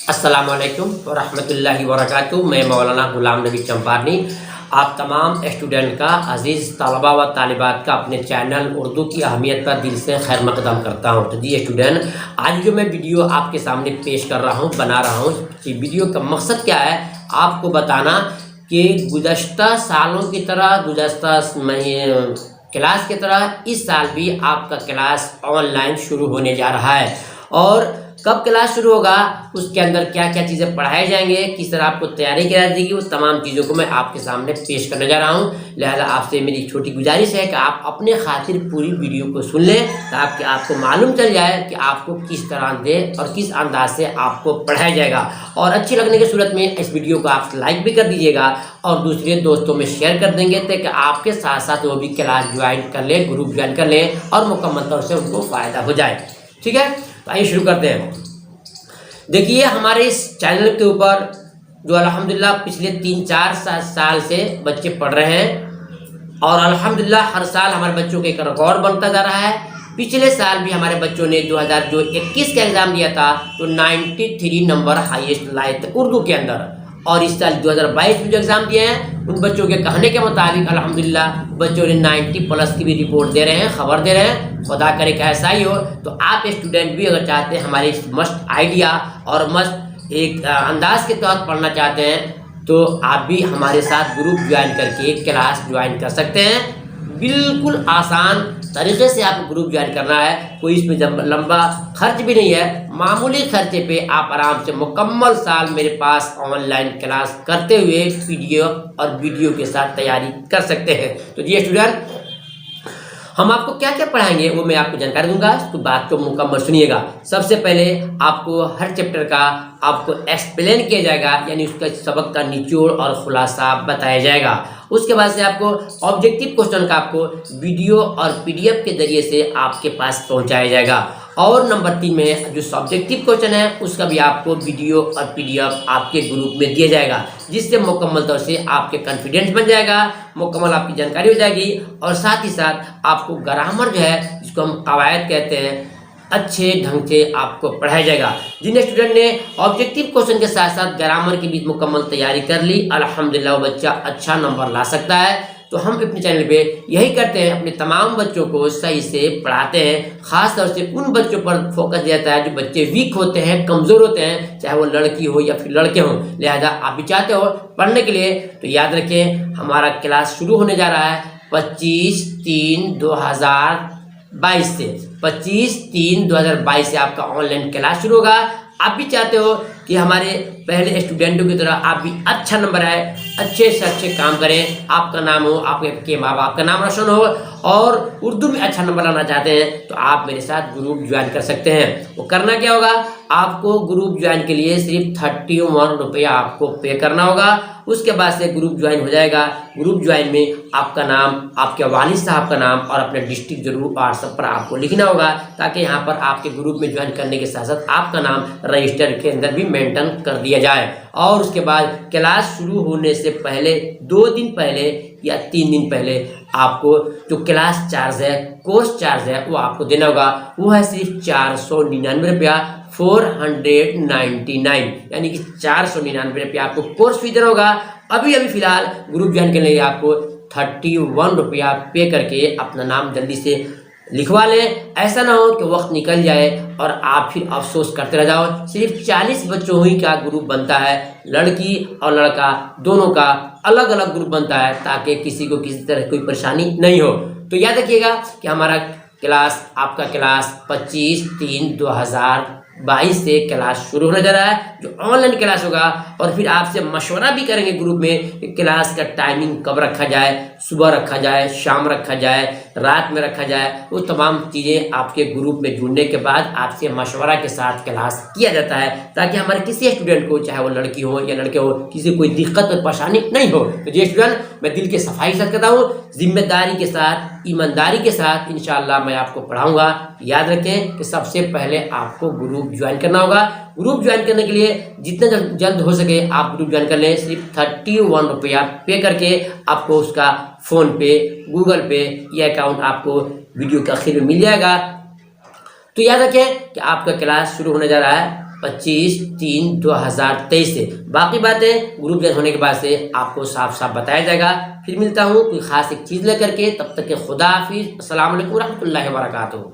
अस्सलामुअलैकुम वरहमतुल्लाहि वबरकातुहू। मैं मौलाना गुलाम नबी चंपारनी आप तमाम स्टूडेंट का अज़ीज़ तलबा व तालिबात का अपने चैनल उर्दू की अहमियत पर दिल से खैर मकदम करता हूँ। तो जी स्टूडेंट, आज जो मैं वीडियो आपके सामने पेश कर रहा हूँ, बना रहा हूँ, इस वीडियो का मकसद क्या है आपको बताना कि गुज़श्ता सालों की तरह, गुज़श्ता क्लास की तरह इस साल भी आपका क्लास ऑनलाइन शुरू होने जा रहा है। और कब क्लास शुरू होगा, उसके अंदर क्या क्या चीज़ें पढ़ाए जाएंगे, किस तरह आपको तैयारी कराई जाएगी, वो तमाम चीज़ों को मैं आपके सामने पेश करने जा रहा हूँ। लिहाजा आपसे मेरी छोटी गुजारिश है कि आप अपने खातिर पूरी वीडियो को सुन लें ताकि आपको मालूम चल जाए कि आपको किस तरह से और किस अंदाज से आपको पढ़ाया जाएगा। और अच्छी लगने की सूरत में इस वीडियो को आप लाइक भी कर दीजिएगा और दूसरे दोस्तों में शेयर कर देंगे ताकि आपके साथ साथ वो भी क्लास ज्वाइन कर लें, ग्रुप ज्वाइन कर लें और मुकम्मल तौर से उनको फ़ायदा हो जाए। ठीक है, तो आइए शुरू करते हैं। देखिए, हमारे इस चैनल के ऊपर जो अल्हम्दुलिल्लाह पिछले 3-4 साल से बच्चे पढ़ रहे हैं और अल्हम्दुलिल्लाह हर साल हमारे बच्चों का एक रिकॉर्ड बनता जा रहा है। पिछले साल भी हमारे बच्चों ने 2021 का एग्ज़ाम दिया था तो 93 नंबर हाईएस्ट लाए थे उर्दू के अंदर। और इस साल 2022 में जो एग्ज़ाम दिए हैं उन बच्चों के कहने के मुताबिक अल्हम्दुलिल्लाह बच्चों ने 90 प्लस की भी रिपोर्ट दे रहे हैं, खबर दे रहे हैं। खुदा करे कि ऐसा ही हो। तो आप स्टूडेंट भी अगर चाहते हैं हमारे इस मस्त आइडिया और मस्त एक अंदाज के तहत पढ़ना चाहते हैं तो आप भी हमारे साथ ग्रुप ज्वाइन करके क्लास ज्वाइन कर सकते हैं। बिल्कुल आसान तरीके से आपको ग्रुप ज्वाइन करना है, कोई इसमें लंबा खर्च भी नहीं है। मामूली खर्चे पे आप आराम से मुकम्मल साल मेरे पास ऑनलाइन क्लास करते हुए पीडीएफ और वीडियो के साथ तैयारी कर सकते हैं। तो जी स्टूडेंट, हम आपको क्या क्या पढ़ाएंगे वो मैं आपको जानकारी दूंगा, तो बात को मुकम्मल सुनिएगा। सबसे पहले आपको हर चैप्टर का आपको एक्सप्लेन किया जाएगा, यानी उसका सबक का निचोड़ और खुलासा बताया जाएगा। उसके बाद से आपको ऑब्जेक्टिव क्वेश्चन का आपको वीडियो और पीडीएफ के जरिए से आपके पास पहुंचाया जाएगा। और नंबर 3 में जो सब्जेक्टिव क्वेश्चन है उसका भी आपको वीडियो और पीडीएफ आपके ग्रुप में दिया जाएगा, जिससे मुकम्मल तौर से आपके कॉन्फिडेंस बन जाएगा, मुकम्मल आपकी जानकारी हो जाएगी। और साथ ही साथ आपको ग्रामर जो है, जिसको हम कवायद कहते हैं, अच्छे ढंग से आपको पढ़ाया जाएगा। जिन स्टूडेंट ने ऑब्जेक्टिव क्वेश्चन के साथ साथ ग्रामर की भी मुकम्मल तैयारी कर ली, अल्हम्दुलिल्लाह वो बच्चा अच्छा नंबर ला सकता है। तो हम अपने चैनल पे यही करते हैं, अपने तमाम बच्चों को सही से पढ़ाते हैं। ख़ास तौर से उन बच्चों पर फोकस दिया जाता है जो बच्चे वीक होते हैं, कमज़ोर होते हैं, चाहे वो लड़की हो या फिर लड़के हों। लिहाजा आप भी चाहते हो पढ़ने के लिए तो याद रखें, हमारा क्लास शुरू होने जा रहा है 25/3/2022 से। 25/3/2022 से आपका ऑनलाइन क्लास शुरू होगा। आप भी चाहते हो कि हमारे पहले स्टूडेंटों की तरह आप भी अच्छा नंबर आए, अच्छे से अच्छे काम करें, आपका नाम हो, आपके माँ बाप का नाम रोशन हो और उर्दू में अच्छा नंबर लाना चाहते हैं तो आप मेरे साथ ग्रुप ज्वाइन कर सकते हैं। वो करना क्या होगा, आपको ग्रुप ज्वाइन के लिए सिर्फ 31 रुपया आपको पे करना होगा। उसके बाद से ग्रुप ज्वाइन हो जाएगा। ग्रुप ज्वाइन में आपका नाम, आपके वालिद साहब का नाम और अपने डिस्ट्रिक्ट जरूर व्हाट्सएप पर आपको लिखना होगा, ताकि यहाँ पर आपके ग्रुप में ज्वाइन करने के साथ साथ आपका नाम रजिस्टर के अंदर भी मेंशन कर दिया जाए। और उसके बाद क्लास शुरू होने से पहले 2 दिन पहले या 3 दिन पहले आपको जो क्लास चार्ज है, कोर्स चार्ज है, वो आपको देना होगा। वो है सिर्फ 499 रुपया, 499, यानी कि 499 रुपया आपको कोर्स फी देना होगा। अभी फिलहाल ग्रुप ज्वाइन करने के लिए आपको 31 रुपया पे करके अपना नाम जल्दी से लिखवा लें। ऐसा ना हो कि वक्त निकल जाए और आप फिर अफसोस करते रह जाओ। सिर्फ 40 बच्चों ही का ग्रुप बनता है, लड़की और लड़का दोनों का अलग अलग ग्रुप बनता है, ताकि किसी को किसी तरह कोई परेशानी नहीं हो। तो याद रखिएगा कि हमारा क्लास, आपका क्लास 25/3/2022 से क्लास शुरू होने जा रहा है, जो ऑनलाइन क्लास होगा। और फिर आपसे मशवरा भी करेंगे ग्रुप में कि क्लास का टाइमिंग कब रखा जाए, सुबह रखा जाए, शाम रखा जाए, रात में रखा जाए। वो तमाम चीज़ें आपके ग्रुप में जुड़ने के बाद आपसे मशवरा के साथ क्लास किया जाता है, ताकि हमारे किसी स्टूडेंट को, चाहे वो लड़की हो या लड़के हो, किसी कोई दिक्कत और परेशानी नहीं हो। तो जी स्टूडेंट, मैं दिल के सफाई के साथ कहता हूँ, जिम्मेदारी के साथ, ईमानदारी के साथ इंशाअल्लाह मैं आपको पढ़ाऊँगा। याद रखें कि सबसे पहले आपको ग्रुप ज्वाइन करना होगा। ग्रुप ज्वाइन करने के लिए जितना जल्द हो सके आप ग्रुप ज्वाइन कर लें। सिर्फ 31 रुपया पे करके आपको उसका फ़ोन पे, गूगल पे या अकाउंट आपको वीडियो के आखिर में मिल जाएगा। तो याद रखें कि आपका क्लास शुरू होने जा रहा है 25/3/2023 से। बाकी बातें ग्रुप ज्वाइन होने के बाद से आपको साफ साफ बताया जाएगा। फिर मिलता हूँ कोई खास एक चीज़ लेकर के, तब तक के खुदा हाफिज़। अस्सलाम वालेकुम रहमतुल्लाहि व बरकातुहू।